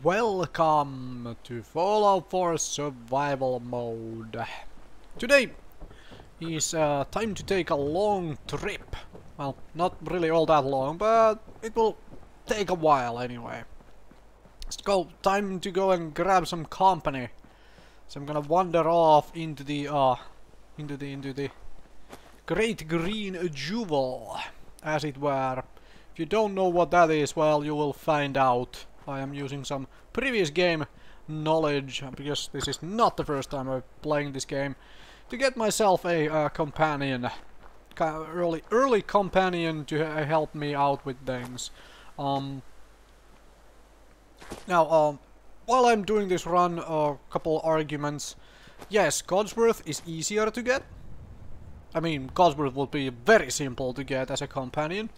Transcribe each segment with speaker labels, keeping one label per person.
Speaker 1: Welcome to Fallout 4 Survival Mode. Today is time to take a long trip. Well, not really all that long, but it will take a while anyway. Time to go and grab some company. So I'm gonna wander off into the Great Green Jewel, as it were. If you don't know what that is, well, you will find out. I am using some previous game knowledge, because this is not the first time I'm playing this game, to get myself a companion, early companion to help me out with things. Now, while I'm doing this run, a couple arguments. Yes, Codsworth is easier to get. I mean, Codsworth would be very simple to get as a companion.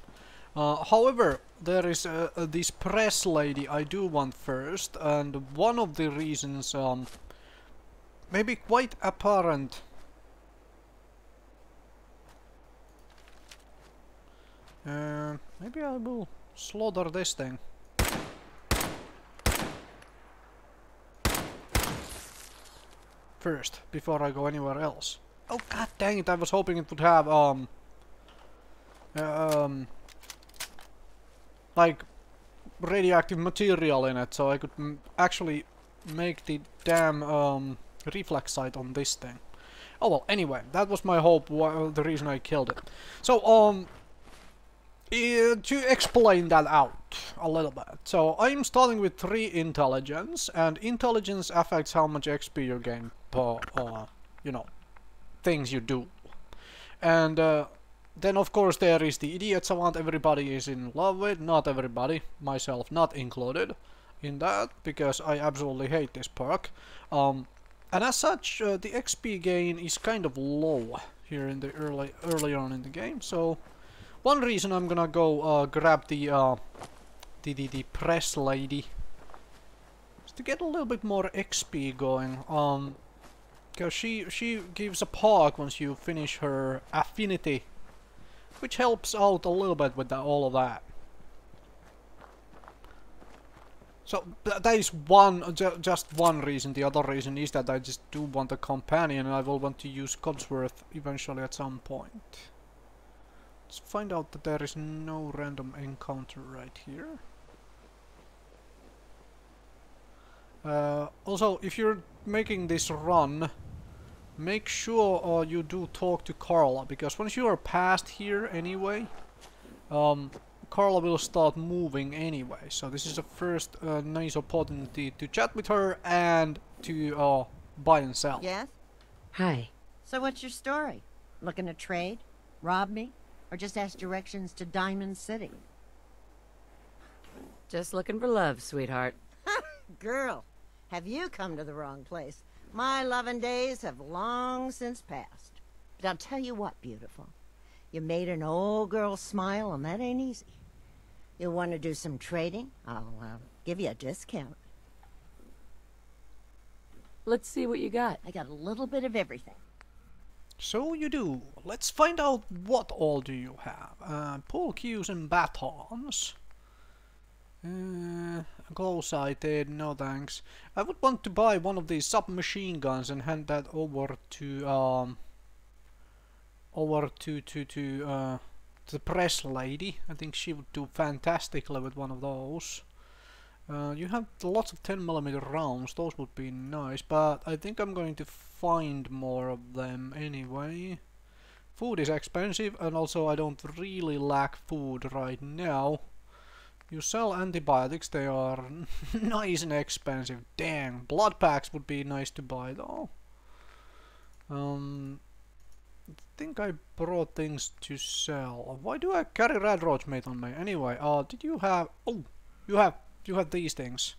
Speaker 1: However, there is this press lady I do want first, and one of the reasons, maybe quite apparent. Maybe I will slaughter this thing. First, before I go anywhere else. Oh god dang it, I was hoping it would have, like radioactive material in it, so I could actually make the damn reflex sight on this thing. Oh well, anyway, that was my hope, the reason I killed it. So, to explain that out a little bit. So, I'm starting with 3 intelligence, and intelligence affects how much XP you gain per, you know, things you do. And, then of course there is the idiot savant everybody is in love with. Not everybody, myself not included in that, because I absolutely hate this perk. And as such, the XP gain is kind of low here in the early on in the game. So one reason I'm gonna go grab the press lady is to get a little bit more XP going. Because she gives a perk once you finish her affinity, which helps out a little bit with all of that. So that is just one reason. The other reason is that I just do want a companion, and I will want to use Codsworth eventually at some point. Let's find out that there is no random encounter right here. Also, if you're making this run, make sure you do talk to Carla, because once you are past here anyway, Carla will start moving anyway. So this is the first nice opportunity to chat with her and to buy and sell.
Speaker 2: Yes?
Speaker 3: Hi.
Speaker 2: So what's your story? Looking to trade? Rob me? Or just ask directions to Diamond City?
Speaker 3: Just looking for love, sweetheart.
Speaker 2: Girl, have you come to the wrong place? My loving days have long since passed. But I'll tell you what, beautiful. You made an old girl smile, and that ain't easy. You want to do some trading? I'll give you a discount.
Speaker 3: Let's see what you got.
Speaker 2: I got a little bit of everything.
Speaker 1: So you do. Let's find out what all do you have. Pull cues and batons. Glow-sighted, no thanks. I would want to buy one of these submachine guns and hand that over to the press lady. I think she would do fantastically with one of those. You have lots of 10mm rounds, those would be nice, but I think I'm going to find more of them anyway. Food is expensive, and also I don't really lack food right now. You sell antibiotics, they are nice and expensive. Dang, blood packs would be nice to buy though. I think I brought things to sell. Why do I carry red roach meat on me? Anyway, did you have... Oh, you have these things.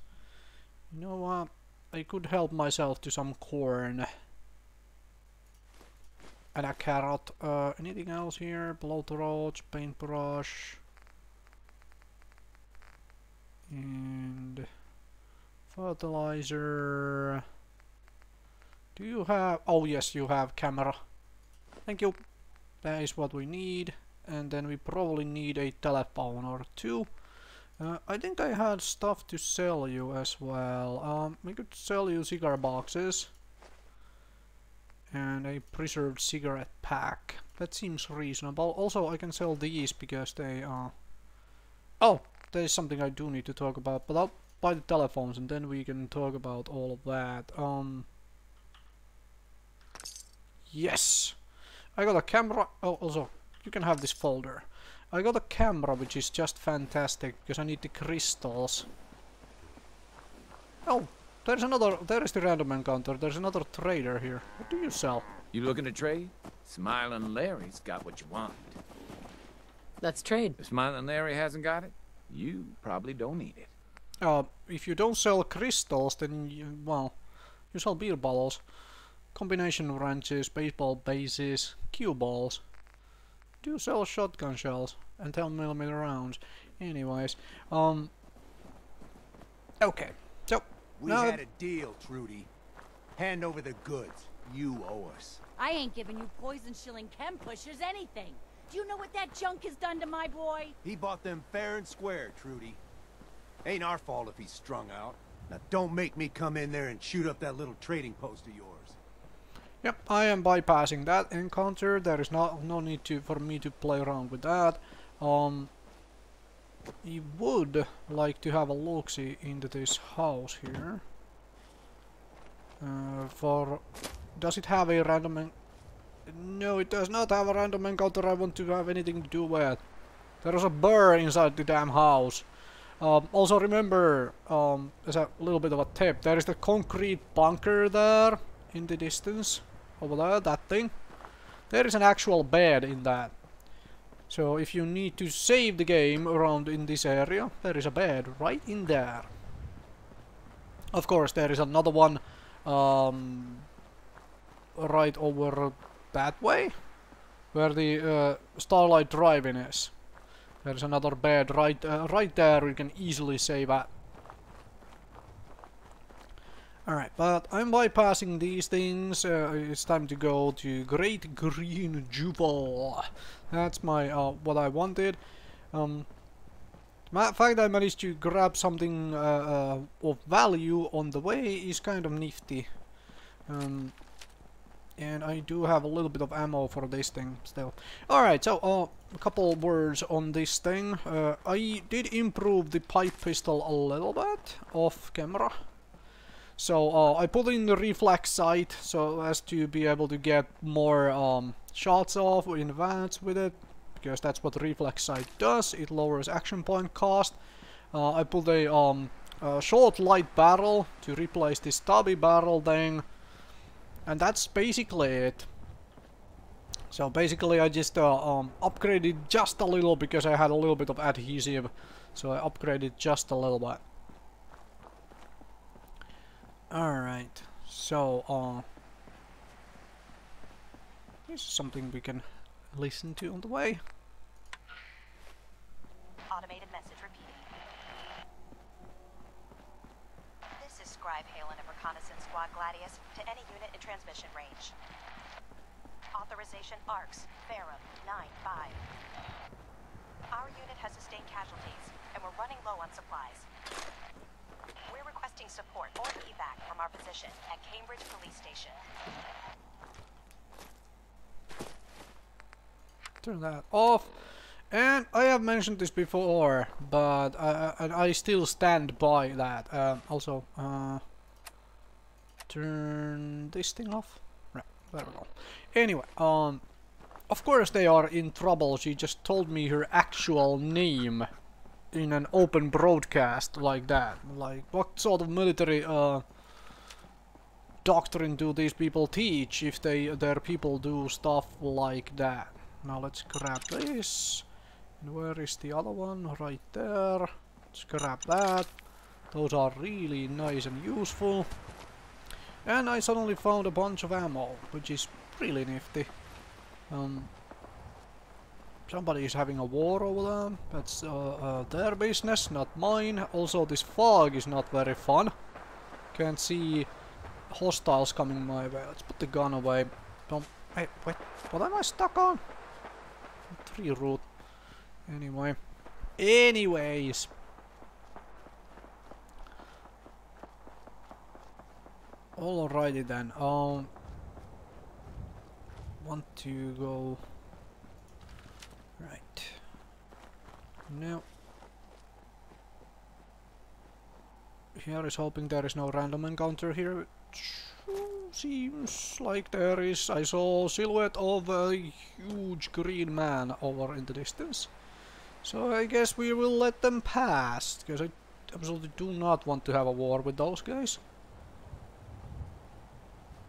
Speaker 1: You know what? I could help myself to some corn. And a carrot. Anything else here? Blowtorch, paintbrush. And fertilizer. Do you have... Oh yes, you have camera. Thank you. That is what we need. And then we probably need a telephone or two. I think I had stuff to sell you as well. We could sell you cigar boxes. And a preserved cigarette pack. That seems reasonable. Also, I can sell these because they are... Oh! There's something I do need to talk about, but I'll buy the telephones and then we can talk about all of that. Yes! I got a camera. Oh, also, you can have this folder. I got a camera, which is just fantastic, because I need the crystals. Oh, there is the random encounter. There's another trader here. What do you sell?
Speaker 4: You looking to trade? Smiling Larry's got what you want.
Speaker 3: Let's trade.
Speaker 4: If Smiling Larry hasn't got it, you probably don't need it.
Speaker 1: If you don't sell crystals, then you, well, you sell beer bottles, combination wrenches, baseball bases, cue balls. Do you sell shotgun shells and 10mm rounds? Anyways, okay. So
Speaker 5: We had a deal, Trudy. Hand over the goods. You owe us.
Speaker 6: I ain't giving you poison shilling chem pushers anything. Do you know what that junk has done to my boy?
Speaker 5: He bought them fair and square, Trudy. Ain't our fault if he's strung out. Now don't make me come in there and shoot up that little trading post of yours.
Speaker 1: Yep, I am bypassing that encounter. There is no need for me to play around with that. You would like to have a look-see into this house here. Does it have a random? No, it does not have a random encounter I want to have anything to do with. There is a bear inside the damn house. Also remember, as a little bit of a tip, there is the concrete bunker there in the distance. Over there, that thing. There is an actual bed in that. So if you need to save the game around in this area, there is a bed right in there. Of course, there is another one right over that way, where the Starlight Drive-In is. There is another bed right there. You can easily save at. Alright, but I'm bypassing these things. It's time to go to Great Green Jewel. That's my what I wanted. The fact that I managed to grab something of value on the way is kind of nifty. And I do have a little bit of ammo for this thing still. Alright, so a couple words on this thing. I did improve the pipe pistol a little bit off camera. So I put in the reflex sight so as to be able to get more shots off in advance with it, because that's what the reflex sight does. It lowers action point cost. I put a short light barrel to replace this stubby barrel thing, and that's basically it. So basically I just upgraded just a little because I had a little bit of adhesive, so I upgraded just a little bit. Alright, so this is something we can listen to on the way.
Speaker 7: Automated message repeating. This is Scribe Halen of Reconnaissance Squad Gladius to any unit in transmission range. Authorization ARCS, Ferrum 9-5. Our unit has sustained casualties, and we're running low on supplies. We're requesting support or evac from our position at Cambridge Police Station.
Speaker 1: Turn that off. And I have mentioned this before, but I still stand by that. Also, turn this thing off. Right, there we go. Anyway, of course they are in trouble. She just told me her actual name in an open broadcast like that. Like, what sort of military doctrine do these people teach if their people do stuff like that? Now let's grab this. And where is the other one? Right there. Let's grab that. Those are really nice and useful. And I suddenly found a bunch of ammo, which is really nifty. Somebody is having a war over there. That's their business, not mine. Also, this fog is not very fun. Can't see hostiles coming my way. Let's put the gun away. Don't... Hey, wait. What am I stuck on? Tree root. Anyway. Anyways. Alrighty then. Want to go right now. Here is hoping there is no random encounter here. Seems like there is. I saw a silhouette of a huge green man over in the distance. So I guess we will let them pass, because I absolutely do not want to have a war with those guys.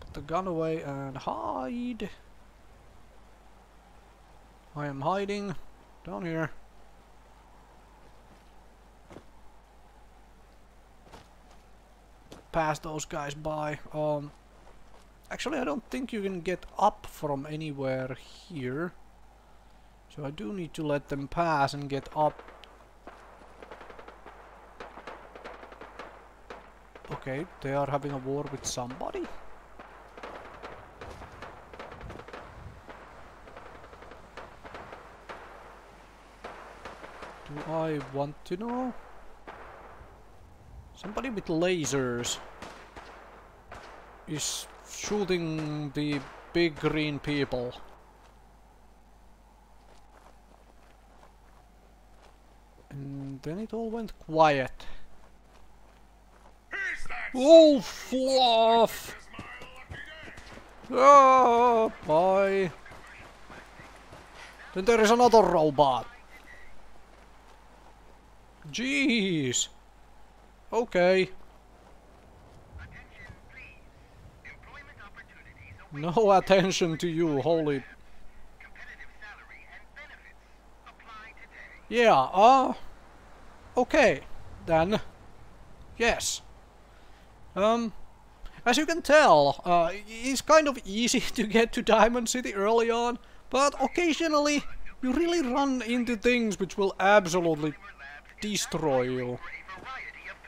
Speaker 1: Put the gun away and hide. I am hiding down here. Pass those guys by. Actually, I don't think you can get up from anywhere here. So I do need to let them pass and get up. Okay, they are having a war with somebody. Do I want to know? Somebody with lasers is shooting the big green people. And then it all went quiet. Oh, fluff! Oh, bye. Then there is another robot. Jeez. Okay. No attention to you, holy. Yeah, okay, then. Yes. As you can tell, it's kind of easy to get to Diamond City early on, but occasionally you really run into things which will absolutely destroy you.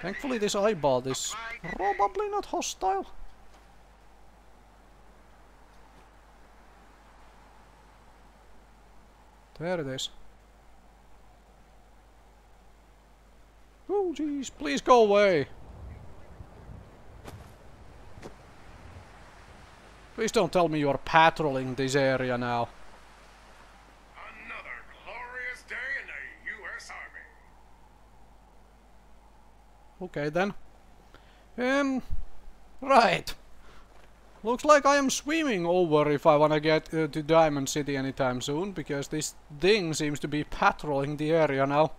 Speaker 1: Thankfully this eyeball is probably not hostile. There it is. Oh jeez, please go away. Please don't tell me you're patrolling this area now.
Speaker 8: Another glorious day in the U.S. Army.
Speaker 1: Okay then. Right. Looks like I am swimming over if I wanna get to Diamond City anytime soon, because this thing seems to be patrolling the area now.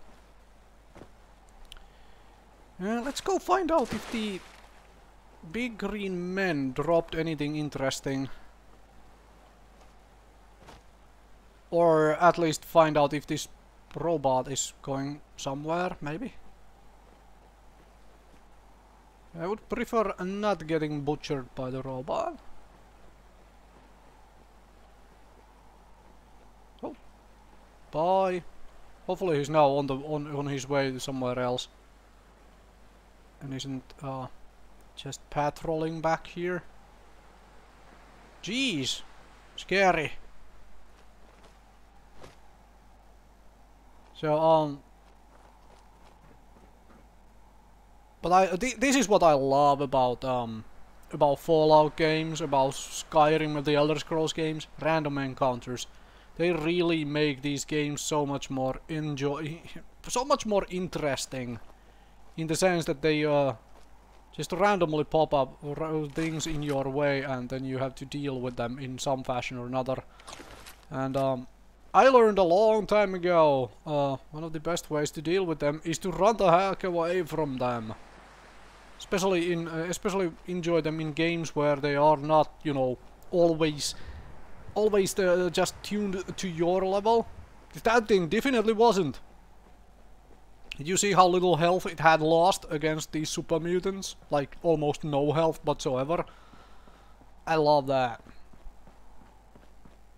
Speaker 1: Let's go find out if the big green men dropped anything interesting. Or at least find out if this robot is going somewhere, maybe. I would prefer not getting butchered by the robot. Oh. Bye. Hopefully he's now on his way to somewhere else. And isn't just patrolling back here. Jeez, scary. So but this is what I love about Fallout games, about Skyrim and the Elder Scrolls games, random encounters. They really make these games so much more interesting. In the sense that they just randomly pop up things in your way and then you have to deal with them in some fashion or another. And I learned a long time ago, one of the best ways to deal with them is to run the heck away from them. Especially enjoy them in games where they are not, you know, always just tuned to your level. That thing definitely wasn't. Did you see how little health it had lost against these super mutants? Like almost no health whatsoever. I love that.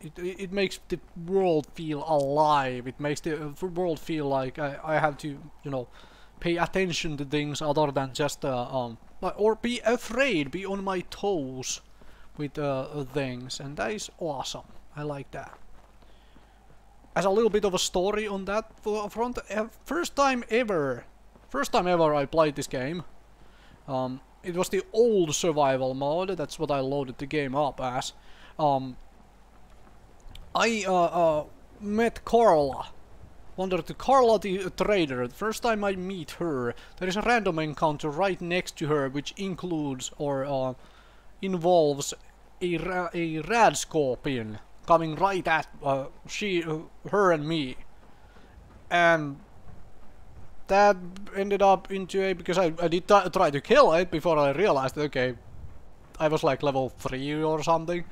Speaker 1: It makes the world feel alive. It makes the world feel like I have to, you know, pay attention to things other than just or be afraid, be on my toes with things, and that is awesome. I like that. As a little bit of a story on that front, first time ever I played this game, it was the old survival mode. That's what I loaded the game up as. I met Carla. Wandered to Carla the trader. The first time I meet her, there is a random encounter right next to her, which includes or involves a rad scorpion coming right at her and me, and that ended up into a, because I did try to kill it before I realized that, okay, I was like level 3 or something.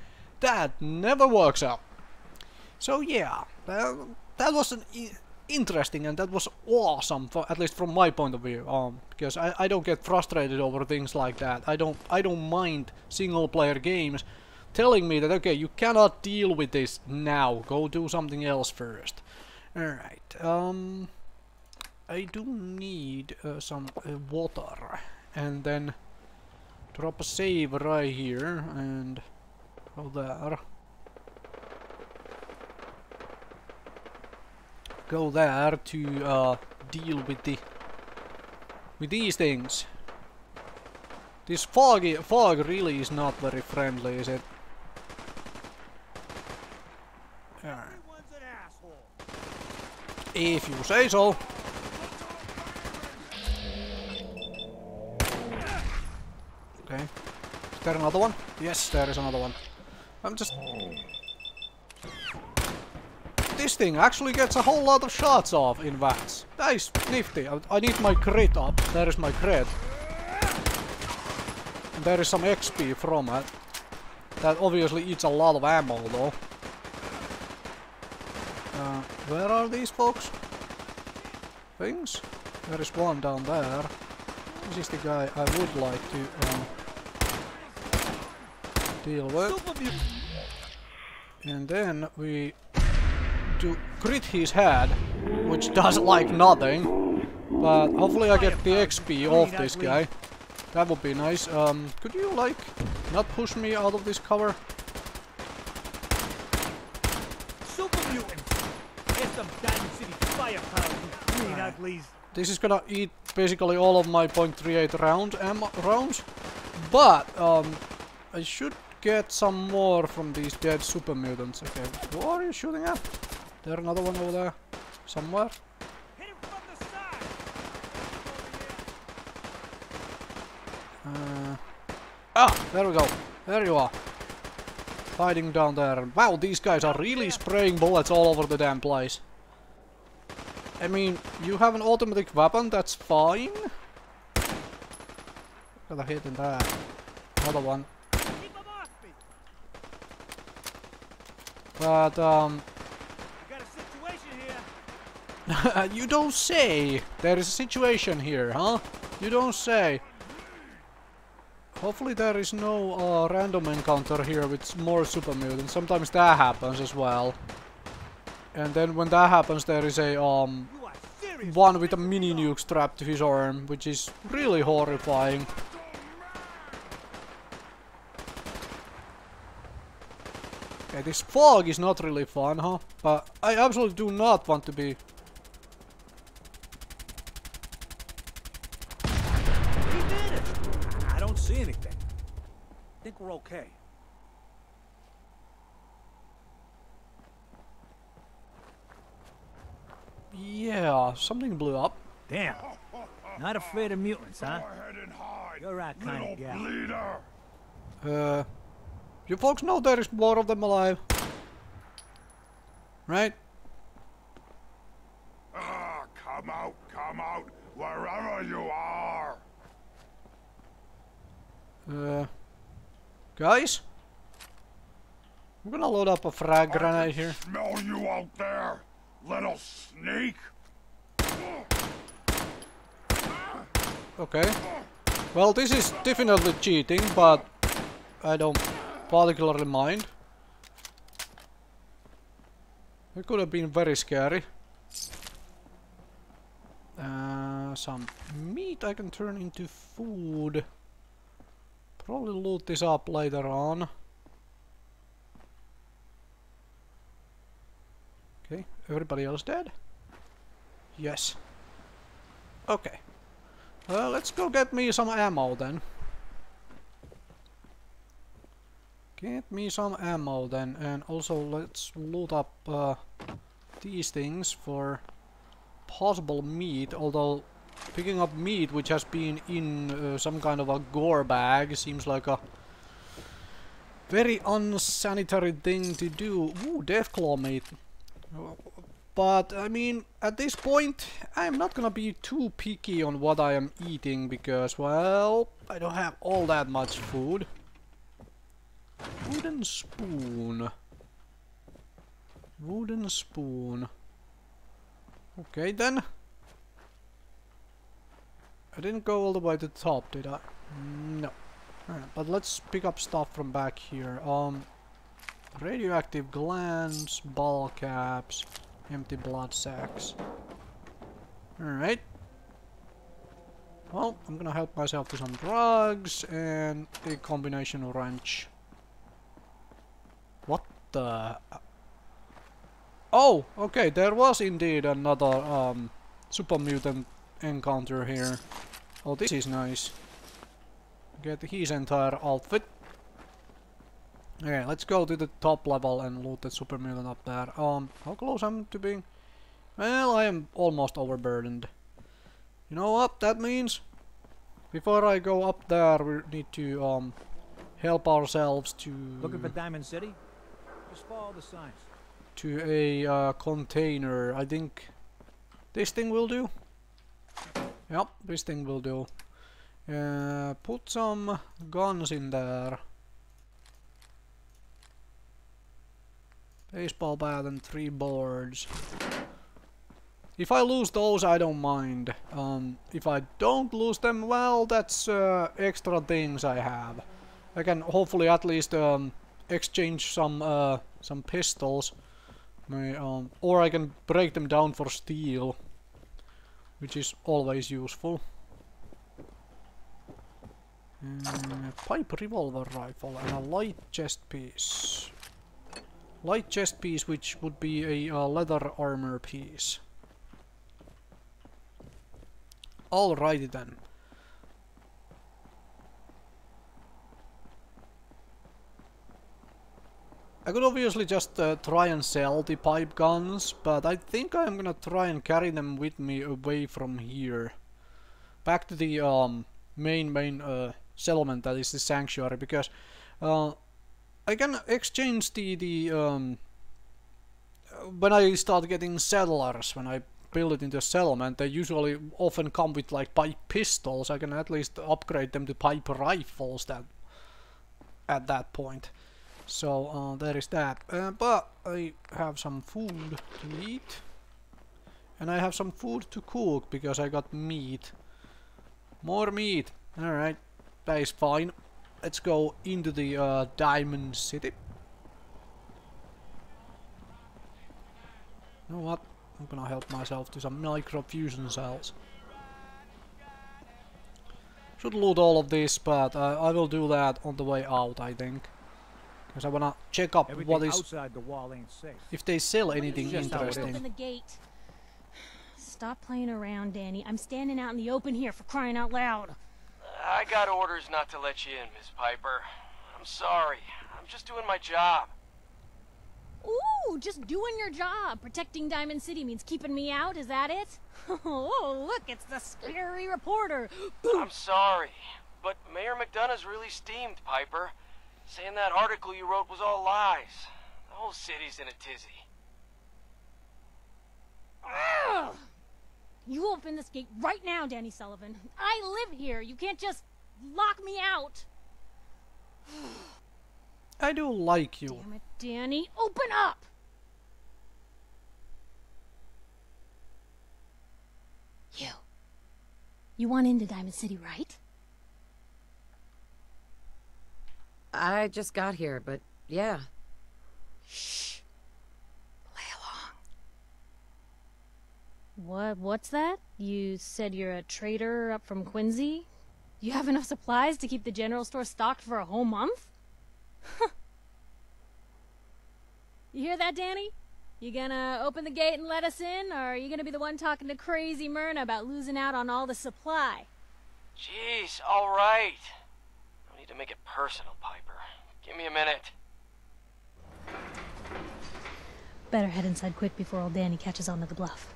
Speaker 1: That never works out. So yeah, that was an interesting, and that was awesome, for, at least from my point of view, because I don't get frustrated over things like that. I don't mind single player games telling me that, okay, you cannot deal with this now, go do something else first. Alright, I do need some water, and then drop a save right here, and go there. Go there to deal with these things. This fog really is not very friendly, is it? Alright. If you say so. Okay. Is there another one? Yes, there is another one. I'm just... This thing actually gets a whole lot of shots off in VATS. That is nifty. I need my crit up. There is my crit. And there is some XP from it. That obviously eats a lot of ammo though. Where are these folks? Things? There is one down there. This is the guy I would like to deal with. And then we to crit his head, which does like nothing, but hopefully I get the XP off this guy. That would be nice. Could you like not push me out of this cover?
Speaker 9: Super mutant! Get some Diamond City firepower, you green uglies.
Speaker 1: This is gonna eat basically all of my .38 rounds, but I should get some more from these dead super mutants. Okay, what are you shooting at? There another one over there somewhere.
Speaker 9: Hit him from the side.
Speaker 1: There we go. There you are. Hiding down there. Wow, these guys are really spraying bullets all over the damn place. I mean, you have an automatic weapon, that's fine. Got a hit in that. Another one.
Speaker 9: Keep him off me.
Speaker 1: But,
Speaker 9: We got a situation here.
Speaker 1: you don't say. There is a situation here, huh? You don't say. Hopefully there is no random encounter here with more super mutants. Sometimes that happens as well. And then when that happens, there is a one with a mini nuke strapped to his arm, which is really horrifying. Okay, this fog is not really fun, huh? But I absolutely do not want to be...
Speaker 9: He did it. I don't see anything. I think we're okay.
Speaker 1: Yeah, something blew up.
Speaker 9: Damn. Not afraid of mutants, huh?
Speaker 8: Go ahead and hide,
Speaker 9: You're our kind of
Speaker 8: little
Speaker 9: gal.
Speaker 8: bleeder.
Speaker 1: You folks know there is more of them alive. Right?
Speaker 8: Ah, come out, wherever you are.
Speaker 1: Guys? I'm gonna load up a frag grenade here.
Speaker 8: Smell you out there, little sneak.
Speaker 1: Okay. Well, this is definitely cheating, but I don't particularly mind. It could have been very scary. Some meat I can turn into food. Probably loot this up later on. Okay, everybody else dead? Yes. Okay. Let's go get me some ammo then. Get me some ammo then, and also let's loot up these things for possible meat, although picking up meat which has been in some kind of a gore bag seems like a very unsanitary thing to do. Ooh, Deathclaw meat. But, I mean, at this point, I'm not gonna be too picky on what I am eating because, well, I don't have all that much food. Wooden spoon. Wooden spoon. Okay, then. I didn't go all the way to the top, did I? No. Alright, but let's pick up stuff from back here. Radioactive glands, ball caps, empty blood sacks. Alright. Well, I'm gonna help myself to some drugs and a combination wrench. What the... Oh, okay, there was indeed another super mutant encounter here. Oh, this is nice. Get his entire outfit. Okay, let's go to the top level and loot the super mutant up there. How close am I to being? Well, I am almost overburdened. You know what that means? Before I go up there, we need to help ourselves to...
Speaker 9: Looking for Diamond City? Just follow the signs.
Speaker 1: To a container. I think this thing will do. Yep, this thing will do. Put some guns in there. Baseball bat and 3 boards. If I lose those, I don't mind. If I don't lose them, well, that's extra things I have. I can hopefully at least exchange some pistols. Or I can break them down for steel, which is always useful. Pipe revolver rifle and a light chest piece. Light chest piece, which would be a leather armor piece. Alrighty then. I could obviously just try and sell the pipe guns, but I think I'm gonna try and carry them with me away from here. Back to the main settlement, that is the sanctuary, because I can exchange the when I start getting settlers, when I build it into a settlement, they usually often come with like pipe pistols. I can at least upgrade them to pipe rifles at that point. So there is that. But I have some food to eat. And I have some food to cook because I got meat. More meat. Alright. That is fine. Let's go into the Diamond City. You know what? I'm gonna help myself to some microfusion cells. Should loot all of this, but I will do that on the way out, I think. Because I wanna check up what is...
Speaker 9: outside the wall ain't safe.
Speaker 1: If they sell anything interesting.
Speaker 6: Open the gate. Stop playing around, Danny. I'm standing out in the open here for crying out loud.
Speaker 10: I got orders not to let you in, Miss Piper. I'm sorry. I'm just doing my job.
Speaker 6: Ooh, just doing your job. Protecting Diamond City means keeping me out, is that it? Oh, look, it's the scary reporter.
Speaker 10: I'm sorry, but Mayor McDonough's really steamed, Piper. Saying that article you wrote was all lies. The whole city's in a tizzy.
Speaker 6: Ugh. You open this gate right now, Danny Sullivan. I live here. You can't just lock me out.
Speaker 1: I do like you.
Speaker 6: Damn it, Danny. Open up! You want into Diamond City, right?
Speaker 3: I just got here, but yeah.
Speaker 6: Shh. Play along. What's that? You said you're a trader up from Quincy? You have enough supplies to keep the general store stocked for a whole month? You hear that, Danny? You gonna open the gate and let us in, or are you gonna be the one talking to crazy Myrna about losing out on all the supply?
Speaker 10: Jeez, all right. No need to make it personal, Piper. Give me a minute.
Speaker 6: Better head inside quick before old Danny catches on to the bluff.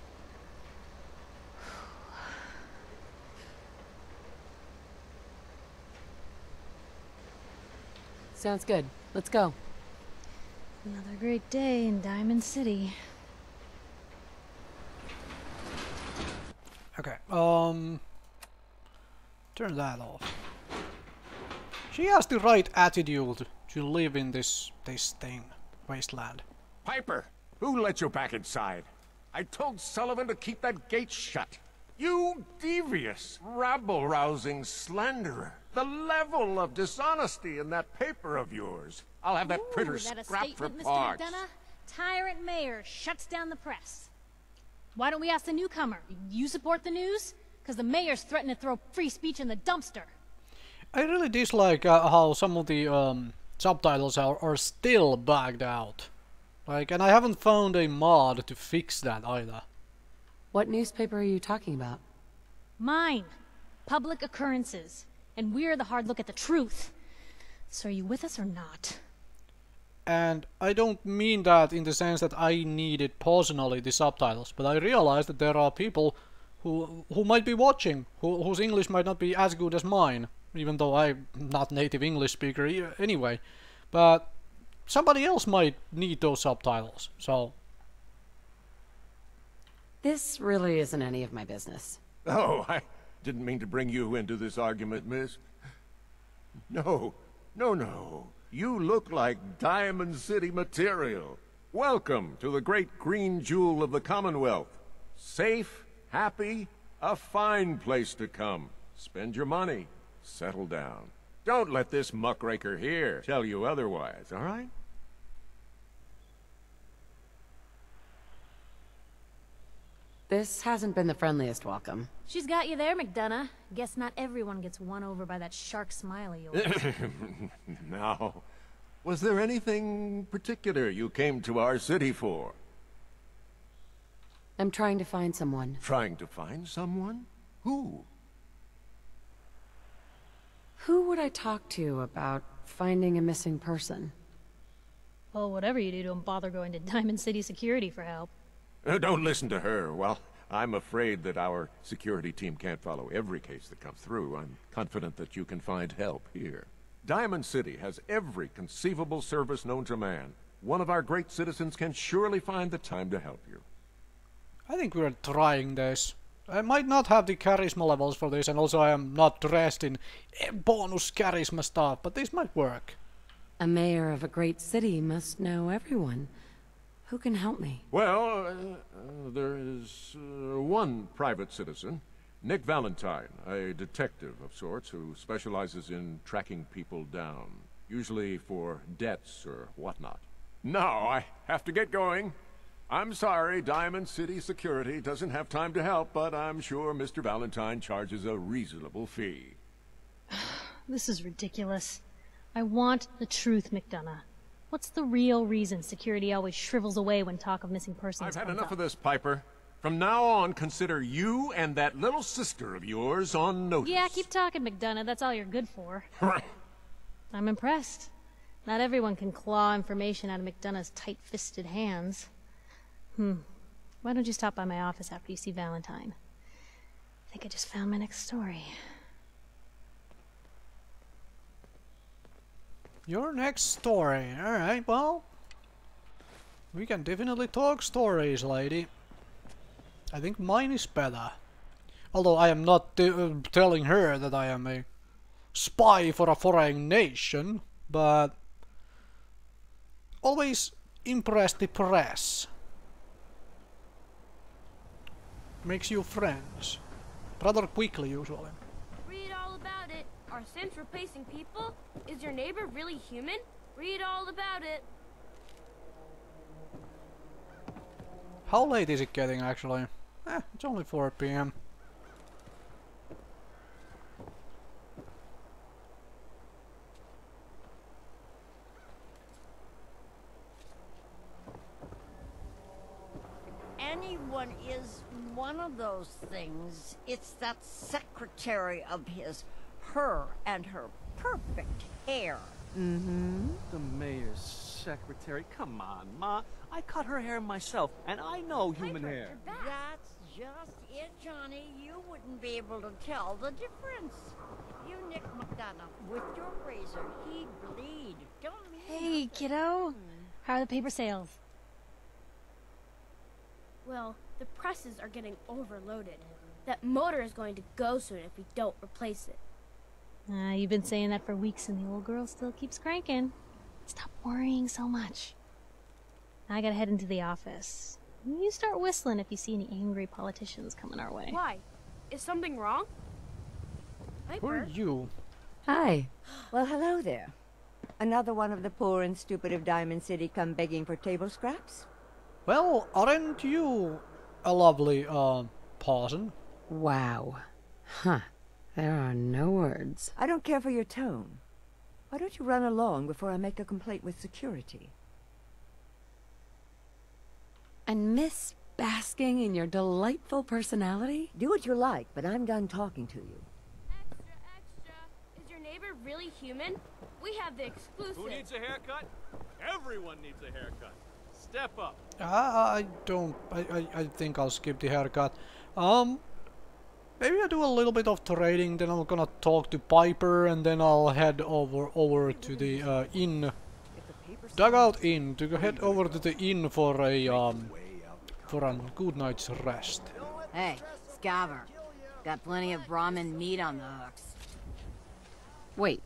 Speaker 3: Sounds good. Let's go.
Speaker 6: Another great day in Diamond City.
Speaker 1: Okay, turn that off. She has the right attitude to live in this thing, wasteland.
Speaker 8: Piper, who let you back inside? I told Sullivan to keep that gate shut. You devious, rabble-rousing slanderer. The level of dishonesty in that paper of yours. I'll have that printer
Speaker 6: Is that a
Speaker 8: scrapped for
Speaker 6: statement, Mr.
Speaker 8: parts.
Speaker 6: McDonough? Tyrant mayor shuts down the press. Why don't we ask the newcomer? You support the news? Because the mayor's threatening to throw free speech in the dumpster.
Speaker 1: I really dislike how some of the subtitles are still bugged out. Like, and I haven't found a mod to fix that either.
Speaker 3: What newspaper are you talking about?
Speaker 6: Mine. Public Occurrences. And we're the hard look at the truth. So are you with us or not?
Speaker 1: And I don't mean that in the sense that I needed personally the subtitles, but I realize that there are people who might be watching, whose English might not be as good as mine, even though I'm not native English speaker anyway. But somebody else might need those subtitles, so...
Speaker 3: This really isn't any of my business.
Speaker 8: Oh, I didn't mean to bring you into this argument, miss. No. You look like Diamond City material. Welcome to the great green jewel of the Commonwealth. Safe, happy, a fine place to come. Spend your money. Settle down. Don't let this muckraker here tell you otherwise, all right?
Speaker 3: This hasn't been the friendliest welcome.
Speaker 6: She's got you there, McDonough. Guess not everyone gets won over by that shark smile of yours.
Speaker 8: Now, was there anything particular you came to our city for?
Speaker 3: I'm trying to find someone.
Speaker 8: Trying to find someone? Who?
Speaker 3: Who would I talk to about finding a missing person?
Speaker 6: Well, whatever you do, don't bother going to Diamond City Security for help.
Speaker 8: Don't listen to her. Well, I'm afraid that our security team can't follow every case that comes through. I'm confident that you can find help here. Diamond City has every conceivable service known to man. One of our great citizens can surely find the time to help you.
Speaker 1: I think we're trying this. I might not have the charisma levels for this, and also I am not dressed in bonus charisma stuff, but this might work.
Speaker 3: A mayor of a great city must know everyone. Who can help me?
Speaker 8: Well, there is one private citizen, Nick Valentine, a detective of sorts who specializes in tracking people down, usually for debts or whatnot. Now, I have to get going. I'm sorry, Diamond City Security doesn't have time to help, but I'm sure Mr. Valentine charges a reasonable fee.
Speaker 6: This is ridiculous. I want the truth, McDonough. What's the real reason security always shrivels away when talk of missing persons
Speaker 8: I've had
Speaker 6: comes
Speaker 8: enough
Speaker 6: up?
Speaker 8: of this, Piper. From now on, consider you and that little sister of yours on notice.
Speaker 6: Yeah, keep talking, McDonough. That's all you're good for. I'm impressed. Not everyone can claw information out of McDonough's tight-fisted hands. Why don't you stop by my office after you see Valentine? I think I just found my next story.
Speaker 1: Your next story. Alright, well... we can definitely talk stories, lady. I think mine is better. Although I am not telling her that I am a spy for a foreign nation, but... always impress the press. Makes you friends. Rather quickly, usually.
Speaker 11: Read all about it. Are central pacing people? Is your neighbor really human? Read all about it.
Speaker 1: How late is it getting, actually? It's only 4 PM.
Speaker 2: Anyone is one of those things. It's that secretary of his. Her and her perfect hair.
Speaker 9: The mayor's secretary. Come on, Ma. I cut her hair myself, and I know human hair.
Speaker 12: That's just it, Johnny. You wouldn't be able to tell the difference. You nick McDonough with your razor, he'd bleed. Don't mean
Speaker 6: Hey, kiddo. How are the paper sales?
Speaker 11: Well, the presses are getting overloaded. That motor is going to go soon if we don't replace it.
Speaker 6: You've been saying that for weeks and the old girl still keeps cranking. Stop worrying so much. I gotta head into the office. You start whistling if you see any angry politicians coming our way.
Speaker 11: Why? Is something wrong?
Speaker 1: Who are you?
Speaker 3: Hi.
Speaker 13: Well, hello there. Another one of the poor and stupid of Diamond City come begging for table scraps?
Speaker 1: Well, aren't you a lovely, person?
Speaker 3: Wow. Huh. There are no words.
Speaker 13: I don't care for your tone. Why don't you run along before I make a complaint with security?
Speaker 3: And Miss basking in your delightful personality?
Speaker 13: Do what you like, but I'm done talking to you.
Speaker 11: Extra, extra. Is your neighbor really human? We have the exclusive.
Speaker 9: Who needs a haircut? Everyone needs a haircut. Step up.
Speaker 1: I don't. I think I'll skip the haircut. Maybe I'll do a little bit of trading, then I'm gonna talk to Piper, and then I'll head over to the inn. Dugout Inn, to head over to the inn for a good night's rest.
Speaker 14: Hey, Scaver. Got plenty of Brahmin meat on the hooks.
Speaker 3: Wait,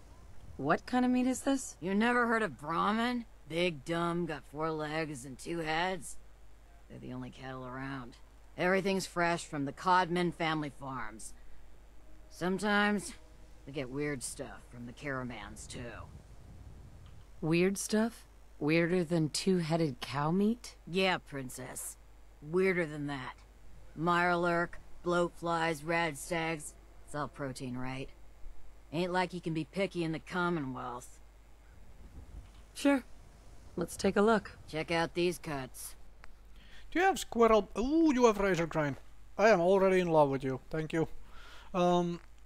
Speaker 3: what kind of meat is this?
Speaker 14: You never heard of Brahmin? Big, dumb, got 4 legs and 2 heads. They're the only cattle around. Everything's fresh from the Codman family farms. Sometimes we get weird stuff from the caravans too.
Speaker 3: Weird stuff? Weirder than 2-headed cow meat?
Speaker 14: Yeah, princess. Weirder than that. Mirelurk, bloatflies, rad stags. It's all protein, right? Ain't like you can be picky in the Commonwealth.
Speaker 3: Sure. Let's take a look.
Speaker 14: Check out these cuts.
Speaker 1: Do you have squirrel? Ooh, you have razor grain. I am already in love with you. Thank you.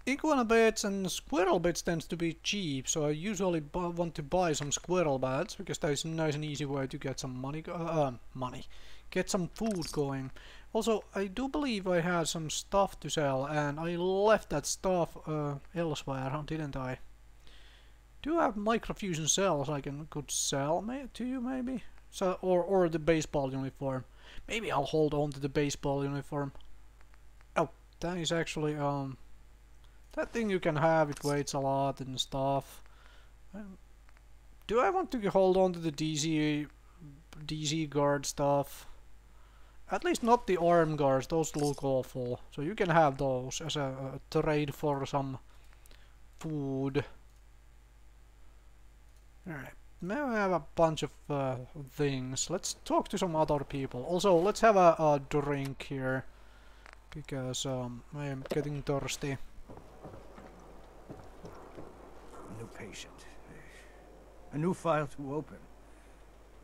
Speaker 1: Iguana bits and squirrel bits tends to be cheap, so I usually want to buy some squirrel bits because that is a nice and easy way to get some money. Get some food going. Also, I do believe I had some stuff to sell, and I left that stuff elsewhere, didn't I? Do you have microfusion cells I could sell to you, maybe? So, or the baseball uniform. Maybe I'll hold on to the baseball uniform. Oh, that is actually that thing you can have. It weighs a lot and stuff. Do I want to hold on to the DZ guard stuff? At least not the arm guards. Those look awful. So you can have those as a trade for some food. Alright, now I have a bunch of things. Let's talk to some other people. Also, let's have a drink here, because I am getting thirsty.
Speaker 5: A new patient. A new file to open.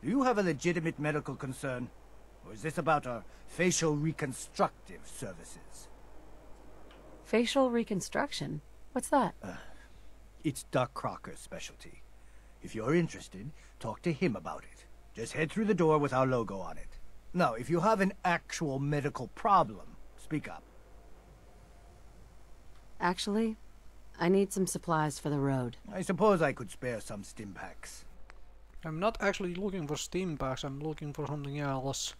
Speaker 5: Do you have a legitimate medical concern? Or is this about our facial reconstructive services?
Speaker 3: Facial reconstruction? What's that?
Speaker 5: It's Doc Crocker's specialty. If you're interested, talk to him about it. Just head through the door with our logo on it. Now, if you have an actual medical problem, speak up.
Speaker 3: Actually, I need some supplies for the road.
Speaker 5: I suppose I could spare some stim packs.
Speaker 1: I'm not actually looking for stim packs, I'm looking for something else.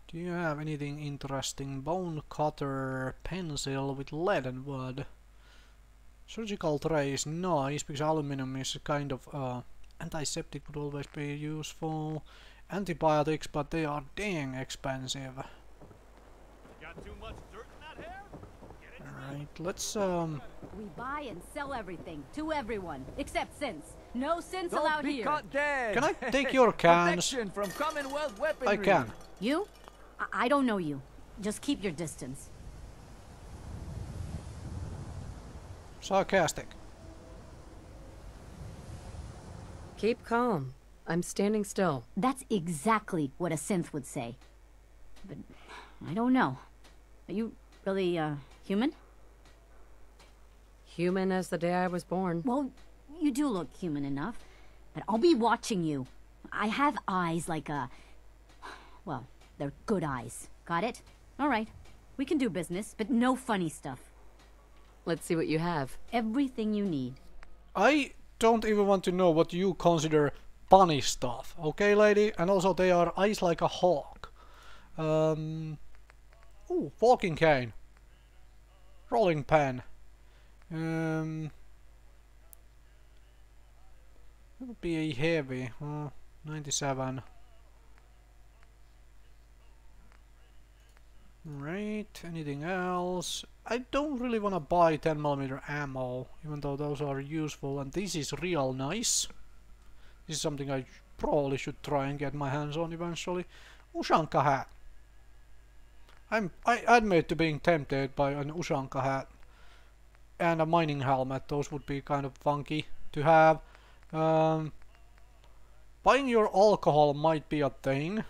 Speaker 1: Do you have anything interesting? Bone cutter, pencil with lead and wood. Surgical tray is nice because aluminum is kind of antiseptic would always be useful. Antibiotics, but they are dang expensive.
Speaker 9: Got too much dirt in that hair?
Speaker 1: Alright, let's
Speaker 15: We buy and sell everything to everyone except synths. No synths
Speaker 9: Don't
Speaker 15: allowed
Speaker 9: be
Speaker 15: here.
Speaker 9: caught dead.
Speaker 1: Can I take your cans?
Speaker 9: Protection from Commonwealth weaponry.
Speaker 1: I can.
Speaker 15: You? I don't know you. Just keep your distance.
Speaker 1: Sarcastic.
Speaker 3: Keep calm. I'm standing still.
Speaker 15: That's exactly what a synth would say. But I don't know. Are you really, human?
Speaker 3: Human as the day I was born.
Speaker 15: Well, you do look human enough. but I'll be watching you. I have eyes like a... Well, they're good eyes. Got it? All right. We can do business, but no funny stuff.
Speaker 3: Let's see what you have.
Speaker 15: Everything you need.
Speaker 1: I don't even want to know what you consider funny stuff, okay, lady? And also, they are eyes like a hawk. Ooh, walking cane. Rolling pen. It would be a heavy. 97. Right, anything else? I don't really want to buy 10mm ammo, even though those are useful, and this is real nice. This is something I probably should try and get my hands on eventually. Ushanka hat. I admit to being tempted by an Ushanka hat. And a mining helmet, those would be kind of funky to have. Buying your alcohol might be a thing.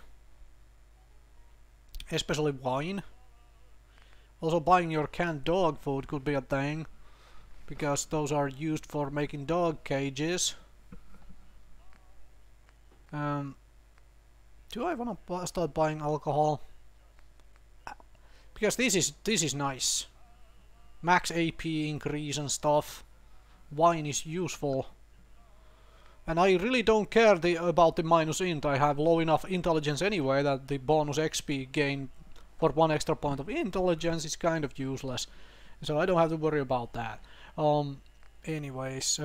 Speaker 1: Especially wine. Also buying your canned dog food could be a thing. Because those are used for making dog cages. Do I want to start buying alcohol? Because this is nice. Max AP increase and stuff. Wine is useful. And I really don't care about the minus int. I have low enough intelligence anyway that the bonus XP gain for 1 extra point of intelligence is kind of useless. So I don't have to worry about that. Anyways,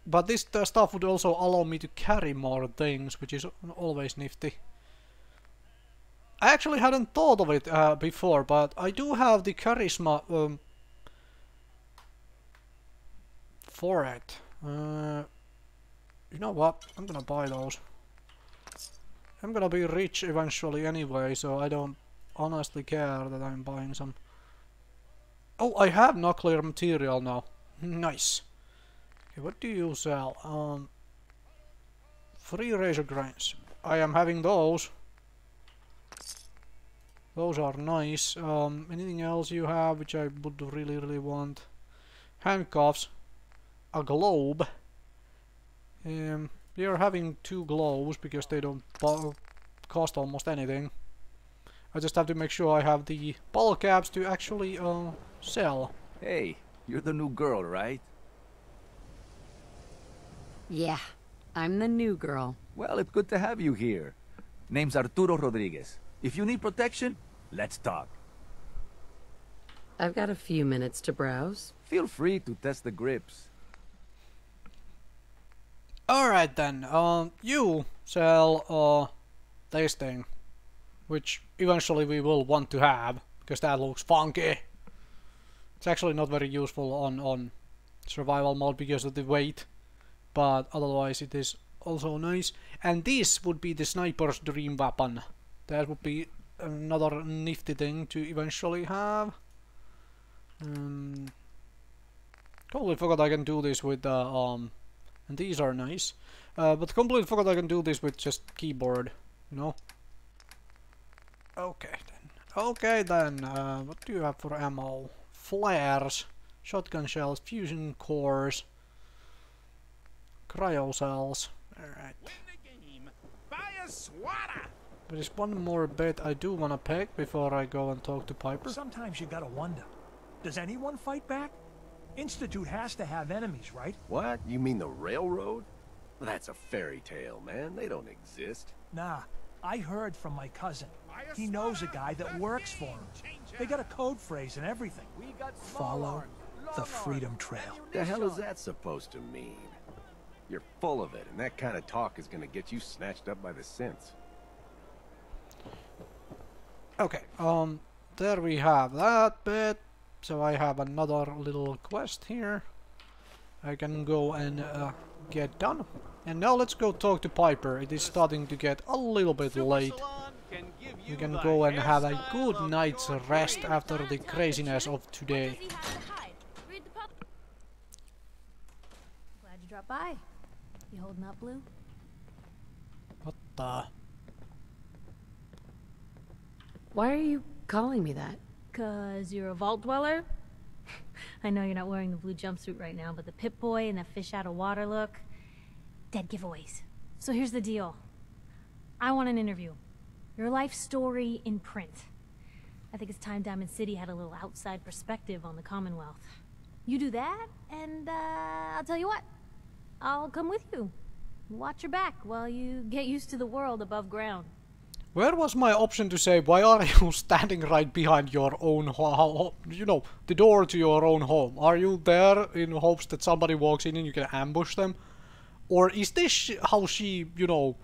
Speaker 1: but this stuff would also allow me to carry more things, which is always nifty. I actually hadn't thought of it before, but I do have the charisma for it. You know what? I'm gonna buy those. I'm gonna be rich eventually anyway, so I don't honestly care that I'm buying some. Oh, I have nuclear material now. Nice. Okay, what do you sell? Free razor grains. I am having those. Those are nice. Anything else you have which I would really want? Handcuffs. A globe. We are having 2 globes because they don't cost almost anything. I just have to make sure I have the bottle caps to actually sell.
Speaker 4: Hey, you're the new girl, right?
Speaker 3: Yeah, I'm the new girl.
Speaker 4: Well, it's good to have you here. Name's Arturo Rodriguez. If you need protection, let's talk.
Speaker 3: I've got a few minutes to browse.
Speaker 4: Feel free to test the grips.
Speaker 1: Alright then, you sell this thing, which eventually we will want to have, because that looks funky. It's actually not very useful on survival mode because of the weight, but otherwise it is also nice. And this would be the sniper's dream weapon. That would be another nifty thing to eventually have. Totally forgot I can do this with and these are nice, but completely forgot I can do this with just keyboard, you know. Okay then, what do you have for ammo? Flares, shotgun shells, fusion cores, cryo cells. Alright. There's one more bit I do want to pick before I go and talk to Piper.
Speaker 9: Sometimes you gotta wonder, does anyone fight back? Institute has to have enemies, right?
Speaker 16: What? You mean the railroad? Well, that's a fairy tale, man. They don't exist.
Speaker 9: Nah, I heard from my cousin. He knows a guy that works for him. They got a code phrase and everything. Follow the Freedom Trail.
Speaker 16: The hell is that supposed to mean? You're full of it, and that kind of talk is gonna get you snatched up by the synths.
Speaker 1: Okay, there we have that bit. So I have another little quest here. I can go and get done. And now let's go talk to Piper. It is starting to get a little bit late. We can go and have a good night's rest after the craziness of today.
Speaker 6: Glad you dropped by. You holding up, Blue?
Speaker 1: What the?
Speaker 3: Why are you calling me that?
Speaker 6: 'Cause you're a vault dweller? I know you're not wearing the blue jumpsuit right now, but the Pip-Boy and that fish out of water look, dead giveaways. So here's the deal. I want an interview. Your life story in print. I think it's time Diamond City had a little outside perspective on the Commonwealth. You do that, and I'll tell you what. I'll come with you. Watch your back while you get used to the world above ground.
Speaker 1: Where was my option to say, why are you standing right behind your own you know, the door to your own home? Are you there in hopes that somebody walks in and you can ambush them? Or is this how she, you know,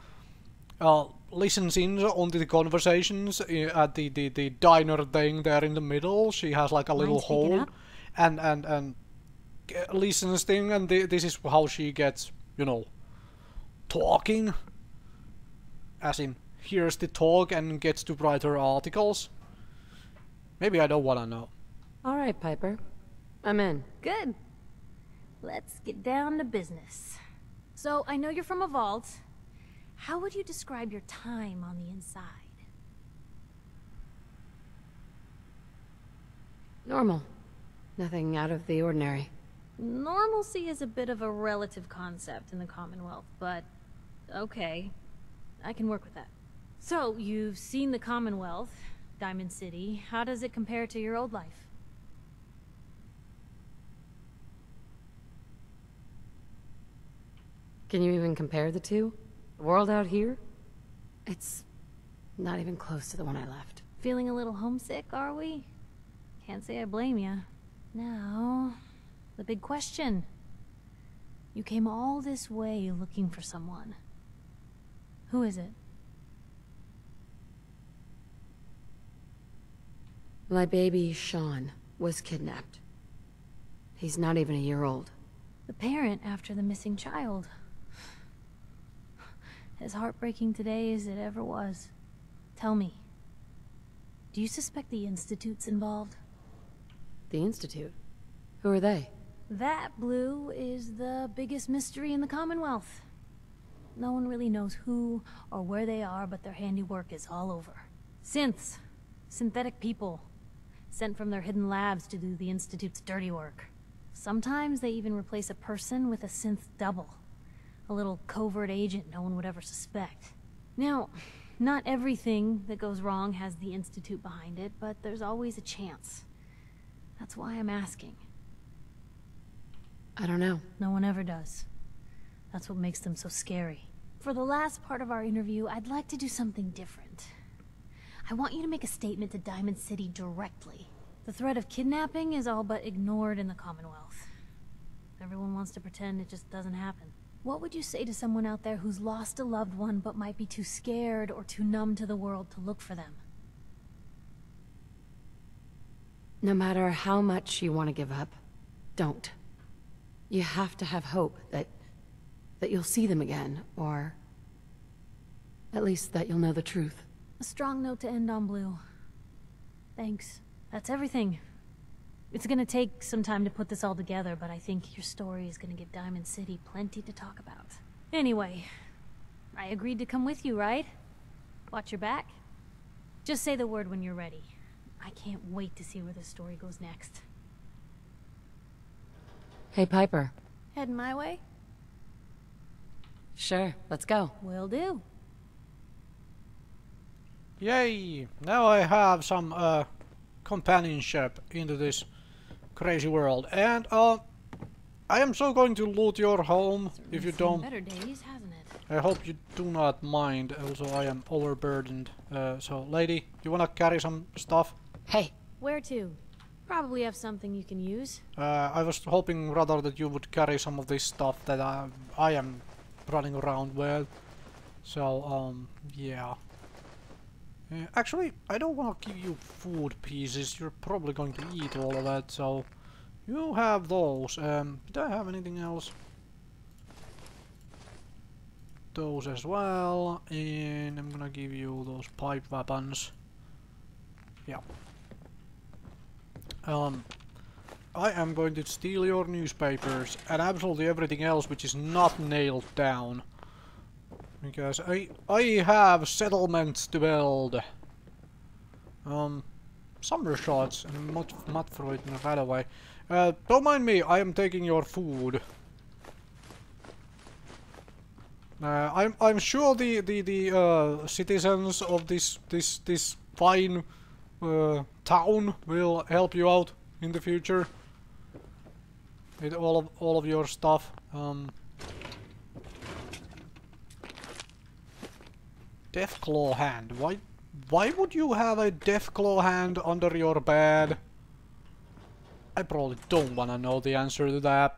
Speaker 1: listens in onto the conversations at the diner thing there in the middle? She has like a little hole and listens thing, and this is how she gets, you know, talking. As in, hears the talk and gets to write her articles. Maybe I don't wanna know.
Speaker 3: Alright, Piper. I'm in.
Speaker 6: Good. Let's get down to business. So, I know you're from a vault. How would you describe your time on the inside?
Speaker 3: Normal. Nothing out of the ordinary.
Speaker 6: Normalcy is a bit of a relative concept in the Commonwealth, but okay. I can work with that. So, you've seen the Commonwealth, Diamond City. How does it compare to your old life?
Speaker 3: Can you even compare the two? The world out here? It's not even close to the one I left.
Speaker 6: Feeling a little homesick, are we? Can't say I blame you. Now, the big question. You came all this way looking for someone. Who is it?
Speaker 3: My baby, Sean, was kidnapped. He's not even a year old.
Speaker 6: The parent after the missing child. As heartbreaking today as it ever was. Tell me, do you suspect the Institute's involved?
Speaker 3: The Institute? Who are they?
Speaker 6: That, Blue, is the biggest mystery in the Commonwealth. No one really knows who or where they are, but their handiwork is all over. Synths. Synthetic people. Sent from their hidden labs to do the Institute's dirty work. Sometimes they even replace a person with a synth double. A little covert agent no one would ever suspect. Now, not everything that goes wrong has the Institute behind it, but there's always a chance. That's why I'm asking.
Speaker 3: I don't know.
Speaker 6: No one ever does. That's what makes them so scary. For the last part of our interview, I'd like to do something different. I want you to make a statement to Diamond City directly. The threat of kidnapping is all but ignored in the Commonwealth. Everyone wants to pretend it just doesn't happen. What would you say to someone out there who's lost a loved one but might be too scared or too numb to the world to look for them?
Speaker 3: No matter how much you want to give up, don't. You have to have hope that you'll see them again, or at least that you'll know the truth.
Speaker 6: A strong note to end on, Blue. Thanks. That's everything. It's gonna take some time to put this all together, but I think your story is gonna give Diamond City plenty to talk about. Anyway, I agreed to come with you, right? Watch your back. Just say the word when you're ready. I can't wait to see where this story goes next.
Speaker 3: Hey, Piper.
Speaker 6: Heading my way?
Speaker 3: Sure, let's go.
Speaker 6: Will do.
Speaker 1: Yay! Now I have some companionship into this crazy world, and I am so going to loot your home if you don't.
Speaker 6: Better days, hasn't it?
Speaker 1: I hope you do not mind. Also, I am overburdened. So, lady, you wanna carry some stuff?
Speaker 3: Hey.
Speaker 6: Where to? Probably have something you can use.
Speaker 1: I was hoping rather that you would carry some of this stuff that I am running around with. So, yeah. Actually, I don't want to give you food pieces. You're probably going to eat all of that, so you have those. Did I have anything else? Those as well, and I'm gonna give you those pipe weapons. Yeah. I am going to steal your newspapers and absolutely everything else which is not nailed down. Because I have settlements to build. Summer shots and mud fruit right away. Don't mind me, I am taking your food. I'm sure the citizens of this fine town will help you out in the future with all of your stuff. Deathclaw hand. Why would you have a Deathclaw hand under your bed? I probably don't wanna know the answer to that.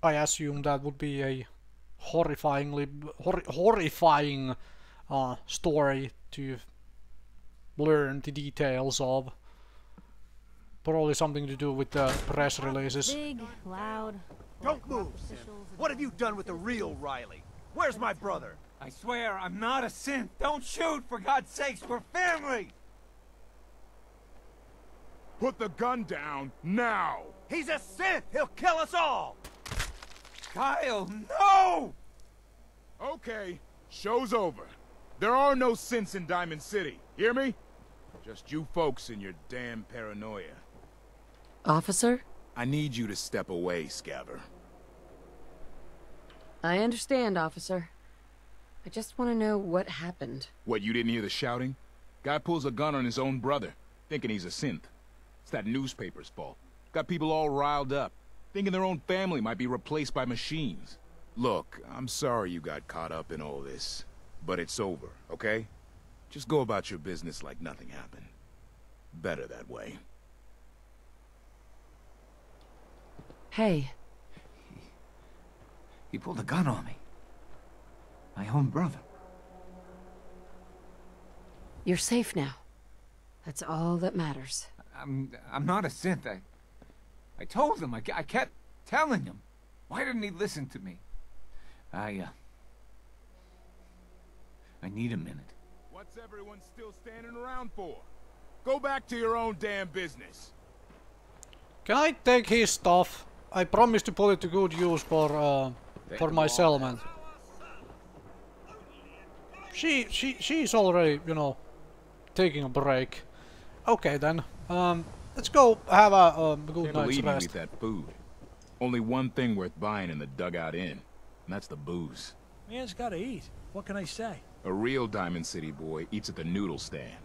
Speaker 1: I assume that would be a horrifying story to learn the details of. Probably something to do with the press releases.
Speaker 6: Big, loud.
Speaker 5: Don't move! What have you done with the real Riley? Where's my brother?
Speaker 17: I swear, I'm not a synth. Don't shoot, for God's sakes, we're family!
Speaker 18: Put the gun down, now!
Speaker 5: He's a synth! He'll kill us all!
Speaker 17: Kyle, no!
Speaker 18: Okay, show's over. There are no synths in Diamond City, hear me? Just you folks and your damn paranoia.
Speaker 3: Officer?
Speaker 18: I need you to step away, Scabber.
Speaker 3: I understand, officer. I just want to know what happened.
Speaker 18: What, you didn't hear the shouting? Guy pulls a gun on his own brother, thinking he's a synth. It's that newspaper's fault. Got people all riled up, thinking their own family might be replaced by machines. Look, I'm sorry you got caught up in all this, but it's over, okay? Just go about your business like nothing happened. Better that way.
Speaker 3: Hey.
Speaker 17: He pulled a gun on me. My own brother.
Speaker 3: You're safe now. That's all that matters.
Speaker 17: I'm not a synth. I told him. I kept telling him. Why didn't he listen to me? I need a minute.
Speaker 18: What's everyone still standing around for? Go back to your own damn business.
Speaker 1: Can I take his stuff? I promise to put it to good use for my settlement. She's already, you know, taking a break. Okay then. Let's go have a good night's
Speaker 18: Can't believe you
Speaker 1: rest.
Speaker 18: eat that food. Only one thing worth buying in the Dugout Inn, and that's the booze.
Speaker 9: Man's gotta eat. What can I say?
Speaker 18: A real Diamond City boy eats at the noodle stand.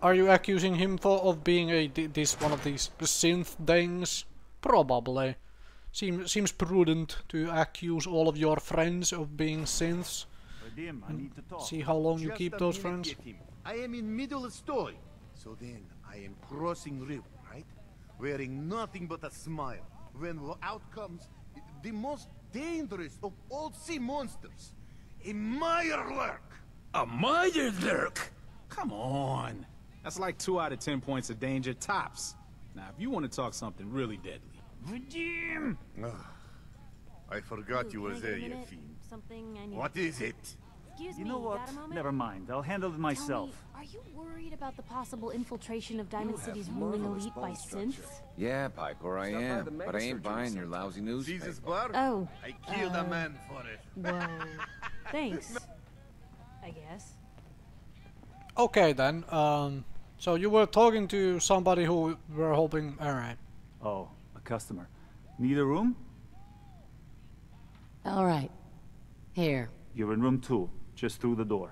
Speaker 1: Are you accusing him of being one of these synth things? Probably. Seems prudent to accuse all of your friends of being synths. And see how long you keep those friends.
Speaker 19: I am in middle of story. So then I am crossing river, right? Wearing nothing but a smile. When out comes the most dangerous of all sea monsters. A Mirelurk!
Speaker 20: A Mirelurk? Come on. That's like 2 out of 10 points of danger tops. Now, if you want to talk something really deadly.
Speaker 19: Redeem! I forgot you were there, you fiend. What is it?
Speaker 15: Excuse
Speaker 21: You
Speaker 15: me,
Speaker 21: know what?
Speaker 15: got a moment?
Speaker 21: Never mind. I'll handle it myself.
Speaker 15: Are you worried about the possible infiltration of Diamond City's ruling elite by synths?
Speaker 4: Yeah, Piper, I am. But I ain't buying your lousy newspaper.
Speaker 15: Oh.
Speaker 19: I killed a man for it.
Speaker 6: Whoa. Thanks. I guess.
Speaker 1: Okay then. So you were talking to somebody who were hoping. All right.
Speaker 21: Oh, a customer. Need a room?
Speaker 3: All right. Here.
Speaker 21: You're in room 2, just through the door.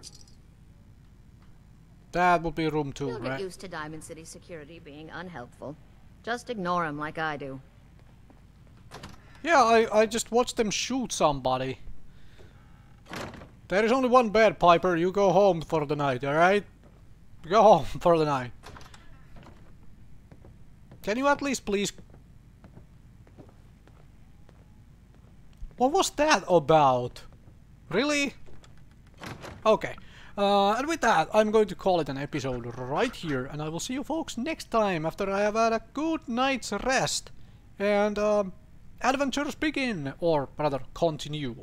Speaker 1: That would be room 2,
Speaker 22: You'll
Speaker 1: right?
Speaker 22: get used to Diamond City security being unhelpful. Just ignore them like I do.
Speaker 1: Yeah, I just watched them shoot somebody. There is only one bed, Piper. You go home for the night, alright? Go home for the night. Can you at least please... What was that about? Really? Okay. And with that, I'm going to call it an episode right here. And I will see you folks next time after I have had a good night's rest. And adventures begin. Or rather, continue.